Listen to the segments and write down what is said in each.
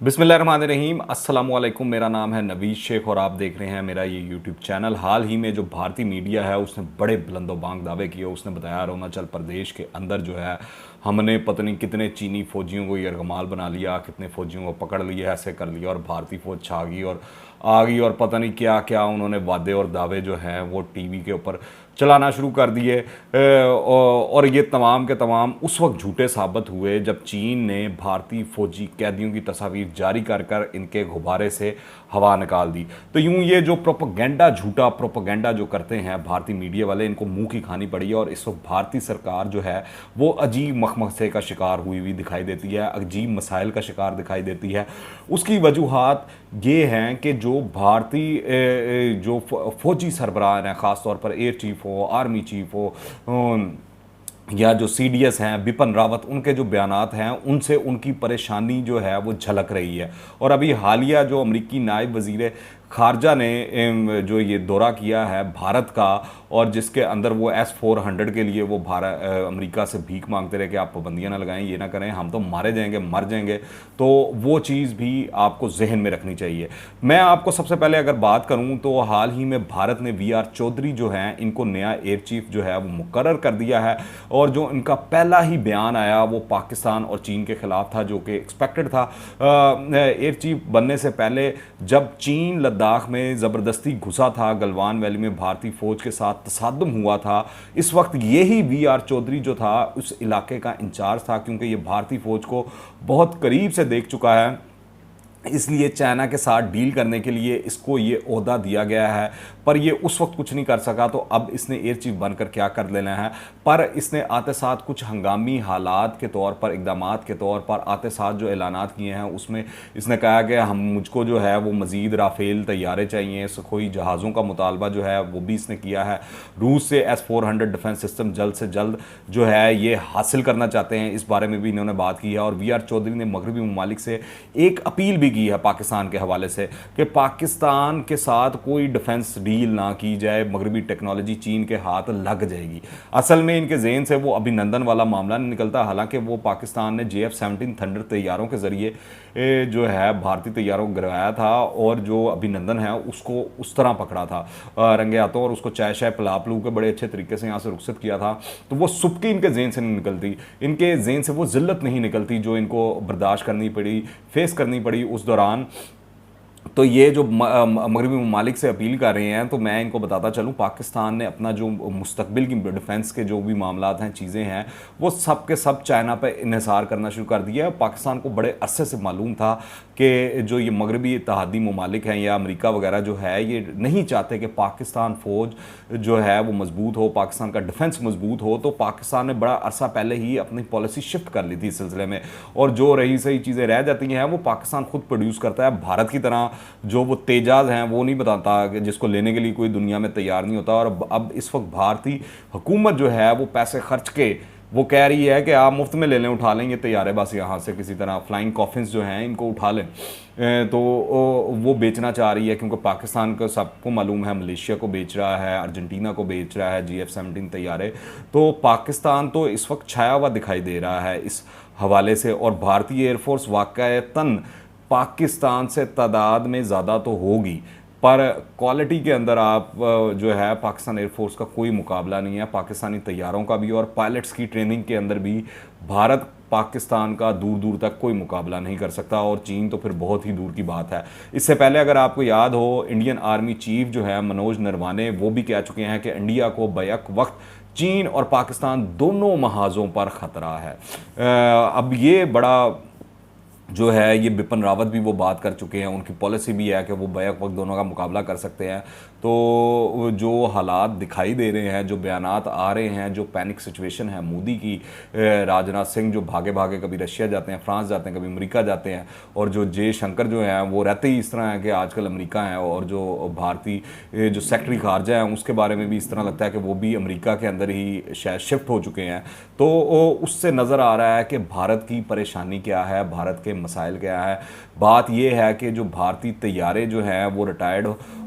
बिस्मिल्लाहिर्रहमानिर्रहीम अस्सलामुअलैकुम। मेरा नाम है नवीद शेख और आप देख रहे हैं मेरा ये यूट्यूब चैनल। हाल ही में जो भारतीय मीडिया है उसने बड़े बुलंदोबांग दावे किए। उसने बताया अरुणाचल प्रदेश के अंदर जो है हमने पता नहीं कितने चीनी फ़ौजियों को यरगमाल बना लिया, कितने फ़ौजियों को पकड़ लिया, ऐसे कर लिया और भारतीय फ़ौज छा गई और आ गई और पता नहीं क्या क्या उन्होंने वादे और दावे जो हैं वो टीवी के ऊपर चलाना शुरू कर दिए। और ये तमाम के तमाम उस वक्त झूठे साबित हुए जब चीन ने भारतीय फ़ौजी कैदियों की तस्वीर जारी कर कर इनके गुब्बारे से हवा निकाल दी। तो यूँ ये जो प्रोपेगेंडा, झूठा प्रोपेगेंडा जो करते हैं भारतीय मीडिया वाले, इनको मुंह की खानी पड़ी है। और इस वक्त भारतीय सरकार जो है वो अजीब मखमसे का शिकार हुई हुई दिखाई देती है, अजीब मसाइल का शिकार दिखाई देती है। उसकी वजूहात ये हैं कि जो भारतीय जो फौजी सरबराह हैं, ख़ासतौर पर एयर चीफ हो, आर्मी चीफ हो या जो CDS हैं बिपिन रावत, उनके जो बयानात हैं उनसे उनकी परेशानी जो है वो झलक रही है। और अभी हालिया जो अमरीकी नायब वज़ीर खारजा ने जो ये दौरा किया है भारत का, और जिसके अंदर वो S-400 के लिए वो अमेरिका से भीख मांगते रहे कि आप पाबंदियाँ ना लगाएं, ये ना करें, हम तो मारे जाएंगे, मर जाएंगे। तो वो चीज़ भी आपको जहन में रखनी चाहिए। मैं आपको सबसे पहले अगर बात करूं तो हाल ही में भारत ने VR चौधरी जो हैं इनको नया एयर चीफ जो है वो मुकर्रर कर दिया है। और जो इनका पहला ही बयान आया वो पाकिस्तान और चीन के ख़िलाफ़ था, जो कि एक्सपेक्टेड था। एयर चीफ बनने से पहले जब चीन लद्दाख में ज़बरदस्ती घुसा था, गलवान वैली में भारतीय फ़ौज के साथ तसादुम हुआ था, इस वक्त यही VR चौधरी जो था उस इलाके का इंचार्ज था, क्योंकि ये भारतीय फ़ौज को बहुत करीब से देख चुका है। इसलिए चाइना के साथ डील करने के लिए इसको ये ओहदा दिया गया है। पर ये उस वक्त कुछ नहीं कर सका, तो अब इसने एयर चीफ बनकर क्या कर लेना है। पर इसने आते साथ कुछ हंगामी हालात के तौर पर, इकदामात के तौर पर आते साथ जो ऐलानात किए हैं उसमें इसने कहा कि मुझको जो है वो मज़ीद राफेल तैयारे चाहिए, सुखोई जहाज़ों का मुतालबा जो है वो भी इसने किया है। रूस से S-400 डिफेंस सिस्टम जल्द से जल्द जो है ये हासिल करना चाहते हैं, इस बारे में भी इन्होंने बात की है। और VR चौधरी ने मगरबी ममालिक से एक अपील भी की है पाकिस्तान के हवाले से कि पाकिस्तान के साथ कोई डिफेंस डील ना की जाए, मगरबी टेक्नोलॉजी चीन के हाथ लग जाएगी। असल में इनके ज़हन से वो अभिनंदन वाला मामला नहीं निकलता। हालांकि वो पाकिस्तान ने JF-17 थंडर तैयारों के ज़रिए जो है भारतीय तैयारों को गिराया था, और जो अभिनंदन है उसको उस तरह पकड़ा था रंगे हाथों, और उसको चाय शाय पिला पिलू के बड़े अच्छे तरीके से यहाँ से रुखसत किया था। तो वो सुबकी इनके ज़हन से नहीं निकलती, इनके ज़हन से वो ज़िल्लत नहीं निकलती जो इनको बर्दाश्त करनी पड़ी, फेस करनी पड़ी उस दौरान। तो ये जो मगरबी ममालिक से अपील कर रहे हैं, तो मैं इनको बताता चलूँ, पाकिस्तान ने अपना जो मुस्तकबिल की डिफेंस के जो भी मामलात हैं, चीज़ें हैं, वो सब के सब चाइना पे इन्हिसार करना शुरू कर दिया है। पाकिस्तान को बड़े अरसे से मालूम था कि जो ये मगरबी इत्तेहादी ममालिक हैं या अमेरिका वगैरह जो है ये नहीं चाहते कि पाकिस्तान फ़ौज जो है वो मजबूत हो, पाकिस्तान का डिफेंस मजबूत हो। तो पाकिस्तान ने बड़ा अरसा पहले ही अपनी पॉलिसी शिफ्ट कर ली थी इस सिलसिले में, और जो रही सही चीज़ें रह जाती हैं वो पाकिस्तान खुद प्रोड्यूस करता है। भारत की तरह जो वो तेजाज हैं वो नहीं बताता, कि जिसको लेने के लिए कोई दुनिया में तैयार नहीं होता। और अब इस वक्त भारतीय हुकूमत जो है वो पैसे खर्च के वो कह रही है कि आप मुफ्त में ले लें, उठा लें ये तैयारे, बस यहाँ से किसी तरह फ्लाइंग कॉफिन्स जो हैं इनको उठा लें। तो वो बेचना चाह रही है, क्योंकि पाकिस्तान को सबको मालूम है मलेशिया को बेच रहा है, अर्जेंटीना को बेच रहा है JF-17 तैयारे। तो पाकिस्तान तो इस वक्त छाया हुआ दिखाई दे रहा है इस हवाले से। और भारतीय एयरफोर्स वाक़तन पाकिस्तान से तादाद में ज़्यादा तो होगी, पर क्वालिटी के अंदर आप जो है पाकिस्तान एयरफोर्स का कोई मुकाबला नहीं है। पाकिस्तानी तैयारों का भी और पायलट्स की ट्रेनिंग के अंदर भी भारत पाकिस्तान का दूर दूर तक कोई मुकाबला नहीं कर सकता, और चीन तो फिर बहुत ही दूर की बात है। इससे पहले अगर आपको याद हो, इंडियन आर्मी चीफ जो है मनोज नरवाने, वो भी कह चुके हैं कि इंडिया को बैक वक्त चीन और पाकिस्तान दोनों महाजों पर ख़तरा है। अब ये बड़ा जो है ये बिपिन रावत भी वो बात कर चुके हैं, उनकी पॉलिसी भी है कि वो बैक वक्त दोनों का मुकाबला कर सकते हैं। तो जो हालात दिखाई दे रहे हैं, जो बयानात आ रहे हैं, जो पैनिक सिचुएशन है मोदी की, राजनाथ सिंह जो भागे भागे कभी रशिया जाते हैं, फ्रांस जाते हैं, कभी अमेरिका जाते हैं, और जो जयशंकर जो हैं वो रहते ही इस तरह है कि आजकल अमेरिका है, और जो भारतीय जो सेक्रेटरी खारजा हैं उसके बारे में भी इस तरह लगता है कि वो भी अमेरिका के अंदर ही शायद शिफ्ट हो चुके हैं। तो उससे नज़र आ रहा है कि भारत की परेशानी क्या है, भारत के मसाइल क्या है। बात यह है कि जो भारतीय तैयारे जो हैं वो रिटायर्ड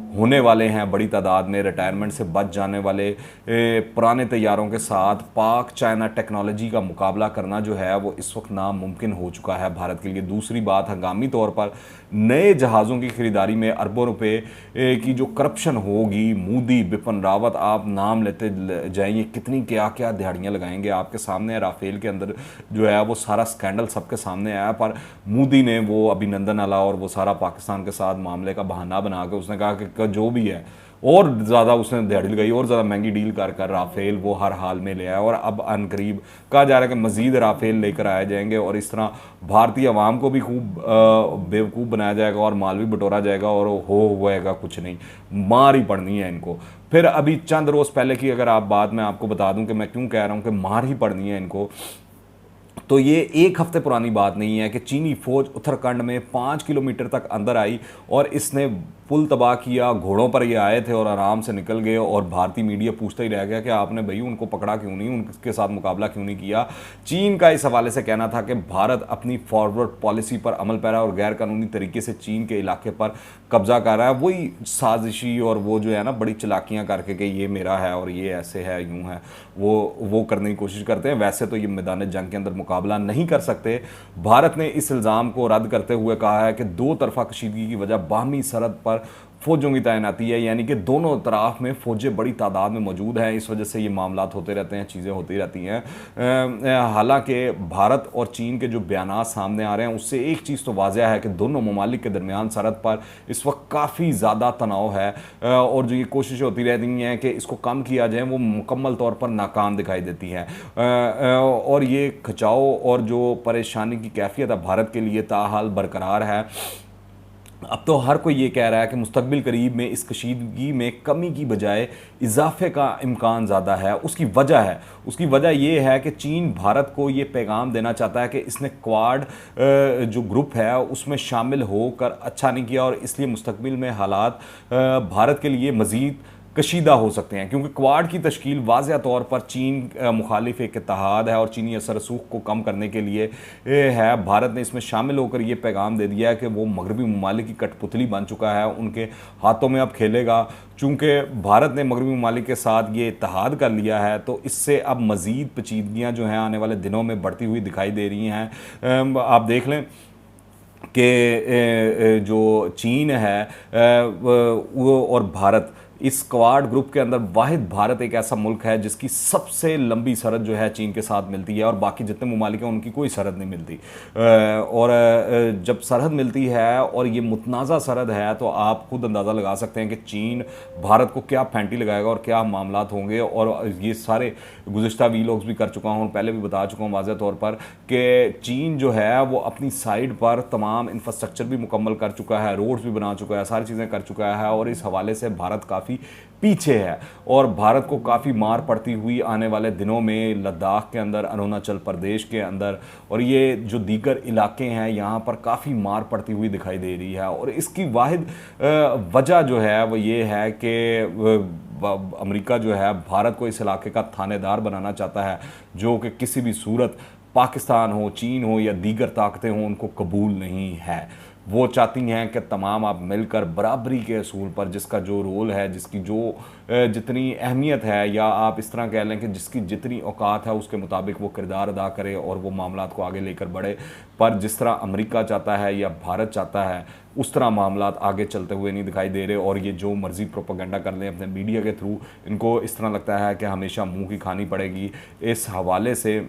होने वाले हैं बड़ी तादाद में, रिटायरमेंट से बच जाने वाले पुराने तैयारों के साथ पाक चाइना टेक्नोलॉजी का मुकाबला करना जो है वो इस वक्त नामुमकिन हो चुका है भारत के लिए। दूसरी बात, हंगामी तौर पर नए जहाज़ों की खरीदारी में अरबों रुपए की जो करप्शन होगी, मोदी, बिपिन रावत, आप नाम लेते जाइए, कितनी क्या क्या दिहाड़ियाँ लगाएंगे आपके सामने। राफेल के अंदर जो है वो सारा स्कैंडल सबके सामने आया, पर मोदी ने वो अभिनंदन वाला और वो सारा पाकिस्तान के साथ मामले का बहाना बना के उसने कहा कि जो भी है और ज़्यादा उसने दिहाड़ी लगाई और ज़्यादा महंगी डील कर कर राफेल वो हर हाल में ले आया। और अब अनकरीब कहा जा रहा है कि मज़ीद राफेल लेकर आए जाएंगे और इस तरह भारतीय आवाम को भी खूब बेवकूफ़ बनाया जाएगा और माल भी बटोरा जाएगा और होएगा कुछ नहीं, मार ही पड़नी है इनको। फिर अभी चंद रोज़ पहले की अगर आप बात मैं आपको बता दूं कि मैं क्यों कह रहा हूं कि मार ही पड़नी है इनको, तो ये एक हफ्ते पुरानी बात नहीं है कि चीनी फौज उत्तराखंड में 5 किलोमीटर तक अंदर आई और इसने पुल तबाह किया। घोड़ों पर ये आए थे और आराम से निकल गए और भारतीय मीडिया पूछता ही रह गया कि आपने भाई उनको पकड़ा क्यों नहीं, उनके साथ मुकाबला क्यों नहीं किया। चीन का इस हवाले से कहना था कि भारत अपनी फॉरवर्ड पॉलिसी पर अमल पैरा और गैर कानूनी तरीके से चीन के इलाके पर कब्जा कर रहा है। वही साजिशी और वो जो है ना बड़ी चलाकियाँ करके कि ये मेरा है और ये ऐसे है यूँ है, वो करने की कोशिश करते हैं। वैसे तो ये मैदान जंग के अंदर मुकाबला नहीं कर सकते। भारत ने इस इल्ज़ाम को रद्द करते हुए कहा है कि दो तरफा कशीदगी की वजह बाहमी सरहद पर फौजों की तैनाती है, यानी कि दोनों तरफ में फौजें बड़ी तादाद में मौजूद हैं। इस वजह से ये मामलात होते रहते हैं, चीज़ें होती रहती हैं। हालांकि भारत और चीन के जो बयान सामने आ रहे हैं उससे एक चीज़ तो वाज़ह है कि दोनों ममालिक के दरमियान सरहद पर इस वक्त काफ़ी ज़्यादा तनाव है और जो ये कोशिशें होती रहती हैं कि इसको कम किया जाए वो मुकम्मल तौर पर नाकाम दिखाई देती हैं। और ये खिंचाव और जो परेशानी की कैफियत है भारत के लिए ताहाल बरकरार है। अब तो हर कोई ये कह रहा है कि मुस्तकबिल करीब में इस कशीदगी में कमी की बजाय इजाफे का इम्कान ज़्यादा है। उसकी वजह ये है कि चीन भारत को ये पैगाम देना चाहता है कि इसने क्वाड जो ग्रुप है उसमें शामिल होकर अच्छा नहीं किया और इसलिए मुस्तकबिल में हालात भारत के लिए मज़ीद कशीदा हो सकते हैं, क्योंकि क्वाड की तश्कील वाज़ह तौर पर चीन मुखालिफ एक इत्तेहाद है और चीनी असर रसूख को कम करने के लिए है। भारत ने इसमें शामिल होकर ये पैगाम दे दिया है कि वो मगरबी ममालिक की कठपुतली बन चुका है, उनके हाथों में अब खेलेगा। चूँकि भारत ने मगरबी ममालिक के साथ ये इत्तेहाद कर लिया है तो इससे अब मज़ीद पेचीदगियाँ जो हैं आने वाले दिनों में बढ़ती हुई दिखाई दे रही हैं। आप देख लें कि जो चीन है वो और भारत, इस क्वाड ग्रुप के अंदर वाहिद भारत एक ऐसा मुल्क है जिसकी सबसे लंबी सरहद जो है चीन के साथ मिलती है और बाकी जितने ममालिक हैं उनकी कोई सरहद नहीं मिलती। और जब सरहद मिलती है और ये मुतनाज़ा सरहद है तो आप खुद अंदाज़ा लगा सकते हैं कि चीन भारत को क्या फैंटी लगाएगा और क्या मामलात होंगे। और ये सारे गुज़िश्ता वीलॉग्स भी कर चुका हूँ, पहले भी बता चुका हूँ वाज़ह तौर पर कि चीन जो है वो अपनी साइड पर तमाम इंफ्रास्ट्रक्चर भी मुकम्मल कर चुका है, रोड्स भी बना चुका है, सारी चीज़ें कर चुका है और इस हवाले से भारत काफ़ी पीछे है और भारत को काफ़ी मार पड़ती हुई आने वाले दिनों में लद्दाख के अंदर, अरुणाचल प्रदेश के अंदर और ये जो दीगर इलाके हैं यहाँ पर काफ़ी मार पड़ती हुई दिखाई दे रही है। और इसकी वाहिद वजह जो है वो ये है कि अमेरिका जो है भारत को इस इलाके का थानेदार बनाना चाहता है, जो कि किसी भी सूरत पाकिस्तान हो, चीन हो या दीगर ताकतें हों उनको कबूल नहीं है। वो चाहती हैं कि तमाम आप मिलकर बराबरी के असूल पर जिसका जो रोल है, जिसकी जो जितनी अहमियत है, या आप इस तरह कह लें कि जिसकी जितनी औकात है उसके मुताबिक वो किरदार अदा करे और वो मामलात को आगे लेकर बढ़े। पर जिस तरह अमेरिका चाहता है या भारत चाहता है उस तरह मामलात आगे चलते हुए नहीं दिखाई दे रहे और ये जो मर्जी प्रोपेगेंडा कर लें अपने मीडिया के थ्रू, इनको इस तरह लगता है कि हमेशा मुँह की खानी पड़ेगी। इस हवाले से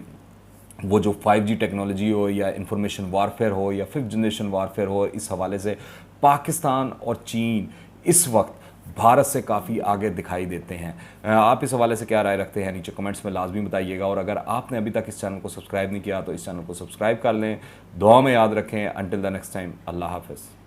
वो जो 5G टेक्नोलॉजी हो या इंफॉर्मेशन वारफेयर हो या 5th जनरेशन वारफेयर हो, इस हवाले से पाकिस्तान और चीन इस वक्त भारत से काफ़ी आगे दिखाई देते हैं। आप इस हवाले से क्या राय रखते हैं नीचे कमेंट्स में लाजमी बताइएगा और अगर आपने अभी तक इस चैनल को सब्सक्राइब नहीं किया तो इस चैनल को सब्सक्राइब कर लें। दुआ में याद रखें। अंटिल द नेक्स्ट टाइम, अल्लाह हाफ़िज़।